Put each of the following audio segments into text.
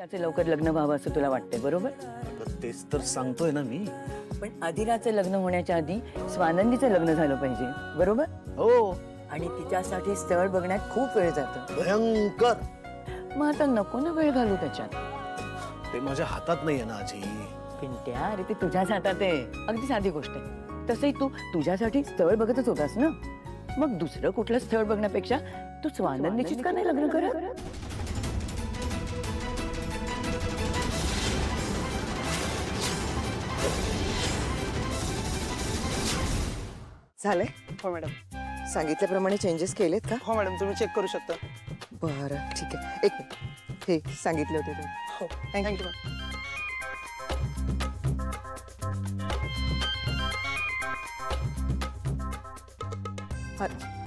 अधिराचे लवकर लग्न व्हावं असं तुला वाटतंय, बरोबर? तेच तर सांगतोय ना मी. पण अधिराचं लग्न होण्याच्या आधी स्वानंदीचं लग्न झालं पाहिजे, बरोबर? हो. आणि तिच्यासाठी स्थळ बघण्यात खूप वेळ जातो. भयंकर. मग आता नको ना वेळ घालू त्याच्यात. ते माझ्या हातात नाहीये ना आजी. पिंट्या, अरे ते तुझ्याच हातात आहे. अगदी साधी गोष्ट आहे. तसंही तू तुझ्यासाठी स्थळ बघतच होतास ना. मग दुसरं कुठलं स्थळ बघण्यापेक्षा तू स्वानंदीचीच का नाही लग्न करत? झालंय? हो मॅडम. सांगितल्याप्रमाणे चेंजेस केलेत का? हो मॅडम, तुम्ही चेक करू शकता. बरं ठीक आहे. एक मिनिट, हे सांगितले होते तुम्ही. हो थँक्यू.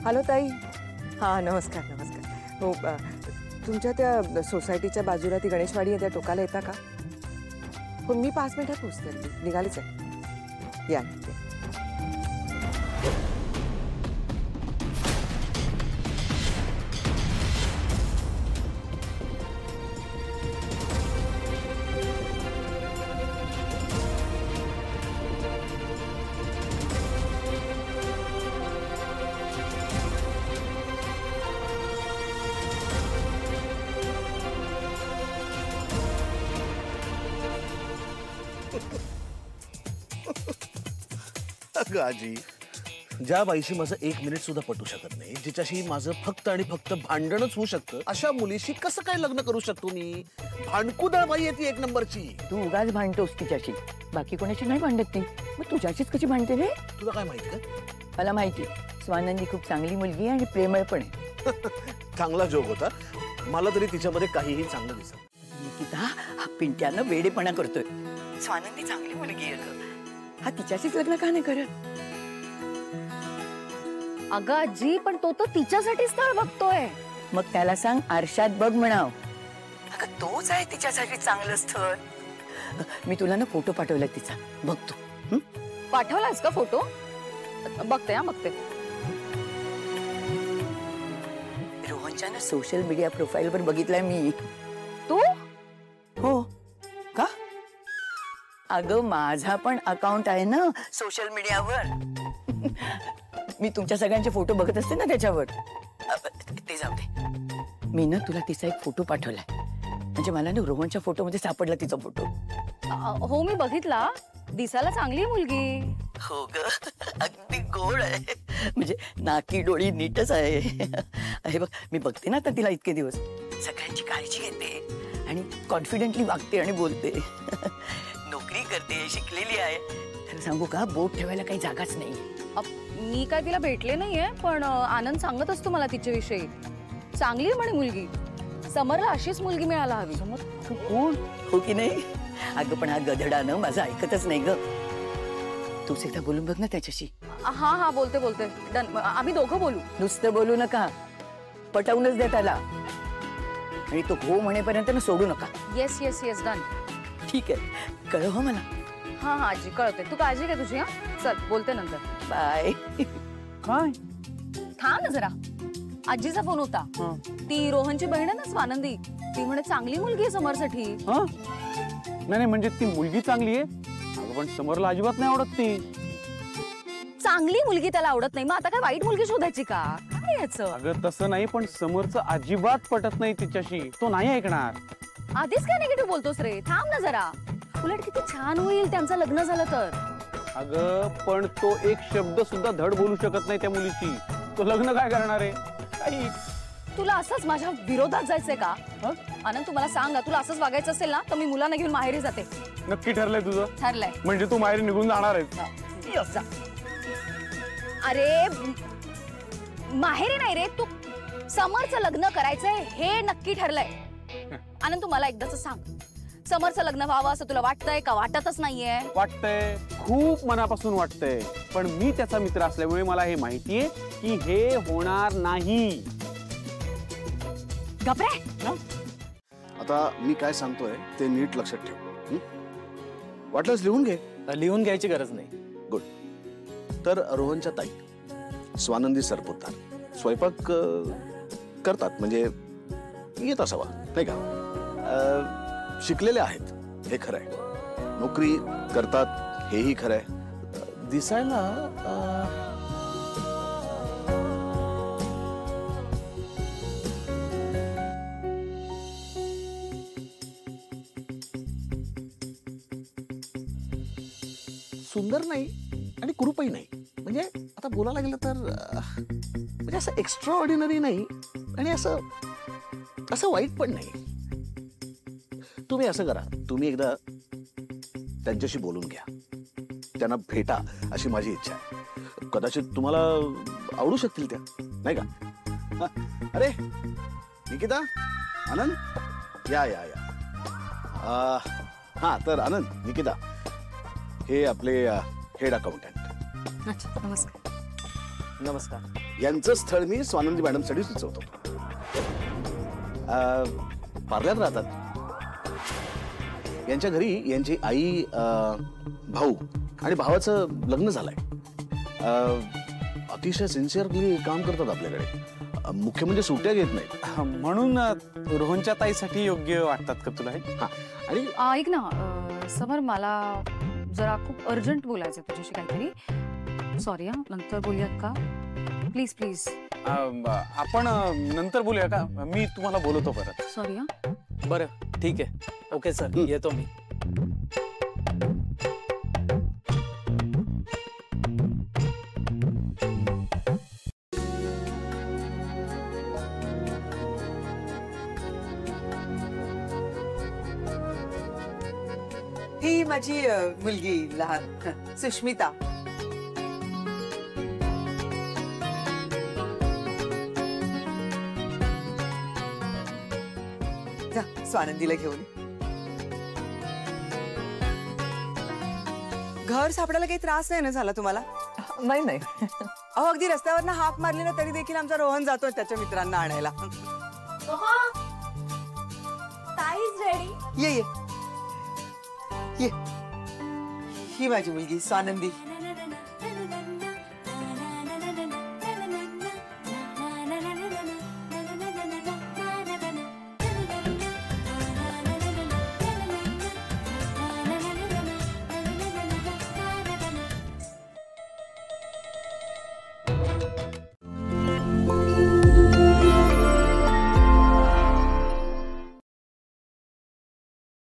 हॅलो ताई. हां नमस्कार नमस्कार. हो तुमच्या त्या सोसायटीच्या बाजूला ती गणेशवाडी आहे, त्या टोकाला येता का? हो मी 5 मिनिटात पोहोचते, निघालेच आहे. या. अगं आजी, ज्या बाईशी माझं 1 मिनिट सुद्धा पटू शकत नाही, जिच्याशी माझं फक्त आणि फक्त भांडणच होऊ शकतं, अशा मुलीशी कसं काय लग्न करू शकतो मी? भांडकुदळ बाई आहे ती 1 नंबरची. तू उगाच भांडतोस तिच्याशी, बाकी कोणाशी नाही भांडत ती. मग तुझ्याशीच कशी भांडते रे? तुला काय माहिती का? मला माहिती, स्वानंदी खूप चांगली मुलगी आहे आणि प्रेमळ पण आहे. चांगला जोक होता. मला तरी तिच्यामध्ये काहीही चांगलं दिसत. निकिता, हा पिंट्यानं वेडेपणा करतोय. स्वानंदी चांगली मुलगी आहे ग. हा तिच्याशीच लग्न का नाही करत? अगं आजी, पण तो तर तिच्यासाठी स्थळ बघतोय. मग त्याला सांग आरशात बघ म्हणाव. अगं तोच आहे तिच्यासाठी चांगलं स्थळ. मी तुला ना फोटो पाठवलाय तिचा, बघ तू. पाठवलास का फोटो? बघते हा बघते. रोहनच्या ना सोशल मीडिया प्रोफाईल वर बघितलाय मी. तू? हो. का? अगं माझा पण अकाउंट आहे ना सोशल मीडियावर. मी तुमच्या सगळ्यांचे फोटो बघत असते ना त्याच्यावर. ते जाऊ दे. मी ना तुला तिचा एक फोटो पाठवलाय, म्हणजे मला ना रोहनच्या फोटो मध्ये सापडला तिचा फोटो. हो मी बघितला. दिसायला चांगली मुलगी. हो ग, अगदी गोड आहे. म्हणजे नाकी डोळी नीटच आहे. हे बघ, मी बघते ना आता तिला इतके दिवस, सगळ्यांची काळजी घेते आणि कॉन्फिडेंटली वागते आणि बोलते. नोकरी करते, शिकलेली आहे. तर सांगू का, बोट ठेवायला काही जागाच नाही. मी काय तिला भेटले नाहीये, पण आनंद सांगत असतो मला तिच्याविषयी. चांगली आहे म्हणे मुलगी. समरला अशीच मुलगी मिळायला हवी. कोण? हो की नाही? अगं पण हा गधडानं माझं ऐकतच नाही ग. तूच एकदा बोलून बघ ना त्याच्याशी. हा हा बोलते बोलते. डन. आम्ही दोघं बोलू. नुसतं बोलू नका, पटवूनच दे त्याला. आणि तो हो म्हणेपर्यंत ना सोडू नका. Yes yes yes done. ठीक आहे, कळव हो मला. हा हा आजी कळते. तू काळजी घे तुझी. हा चल बोलते नंतर. बाय. काय? थांब ना जरा. आजीचा फोन होता. ती रोहनची बहीण आहे ना स्वानंदी, ती म्हणे चांगली मुलगी आहे समरसाठी. नाही म्हणजे ती मुलगी चांगली आहे, अगं पण समरला अजिबात नाही आवडत ती. चांगली मुलगी त्याला आवडत नाही, मग आता काय वाईट मुलगी शोधायची का? काय याचं? अगं तसं नाही, पण समरचं अजिबात पटत नाही तिच्याशी. तो नाही ऐकणार. आधीच काय निगेटिव्ह बोलतोस रे? थांब ना जरा. उलट किती छान होईल त्यांचं लग्न झालं तर. अगं पण तो एक शब्द सुद्धा धड बोलू शकत नाही त्या मुलीची. तो लग्न काय करणार आहे? काही. तुला असंच माझ्या विरोधात जायचंय का? आनंद तू मला सांग, तुला असंच वागायचं असेल ना तर मी मुलांना घेऊन माहेरी जाते. नक्की ठरलंय तुझं? ठरलंय. म्हणजे तू माहेरी निघून जाणार आहेस? अरे माहेरी नाही रे, तू समरचं लग्न करायचंय हे नक्की ठरलंय. आनंद तू मला एकदाच सांग, समरचं लग्न व्हावं असं तुला वाटतंय का वाटतच नाहीये? वाटतंय, खूप मनापासून वाटतंय, पण मी त्याचा मित्र असल्यामुळे मला हे माहितीये की हे होणार नाही. गप्रे. आता मी काय सांगतोय ते नीट लक्षात ठेव. वाटलंच लिहून घे. लिहून घ्यायची गरज नाही. गुड. तर रोहनच्या ताई स्वानंदी सरपोतदार स्वयंपाक करतात, म्हणजे येत असावा नाही का. शिकलेल्या आहेत हे खरंय, नोकरी करतात हेही खरंय. दिसायला सुंदर नाही आणि कुरूपही नाही. म्हणजे आता बोलायला गेलं तर म्हणजे असं एक्स्ट्रा ऑर्डिनरी नाही आणि असं असं वाईट पण नाही. तुम्ही असं करा, तुम्ही एकदा त्यांच्याशी बोलून घ्या, त्यांना भेटा अशी माझी इच्छा आहे. कदाचित तुम्हाला आवडू शकतील त्या, नाही का? हा, अरे निकिता, आनंद, या या या. हा तर आनंद, निकिता, हे आपले हेड अकाउंटंट. अच्छा, नमस्कार. नमस्कार. यांचं स्थळ मी स्वानंदी मॅडमसाठी सुचवतो. पार्ल्यात राहतात. यांच्या घरी यांची आई, भाऊ आणि भावाचं लग्न झालंय. अतिशय सिन्सिअरली काम करतात आपल्याकडे. मुख्य म्हणजे सुट्ट्या घेत नाहीत. म्हणून रोहनच्या ताईसाठी योग्य वाटतात का तुला हे? हा, आणि ऐक ना समर, मला जरा खूप अर्जंट बोलायचं तुझ्याशी काहीतरी. सॉरी हा, नंतर बोलूयात का? Please please. आपण नंतर बोलूया का? मी तुम्हाला बोलवतो परत. सॉरी हा. बरं, ठीक आहे. ओके सर, येतो मी. ही माझी मुलगी लहान सुष्मिता. जा स्वानंदीला घेऊन. घर सापडायला काही त्रास नाही ना झाला तुम्हाला? नाही नाही. अहो अगदी रस्त्यावरनं हाक मारली ना तरी देखील आमचा रोहन जातोय त्याच्या मित्रांना आणायला. ये ये ये. ही माझी मुलगी स्वानंदी.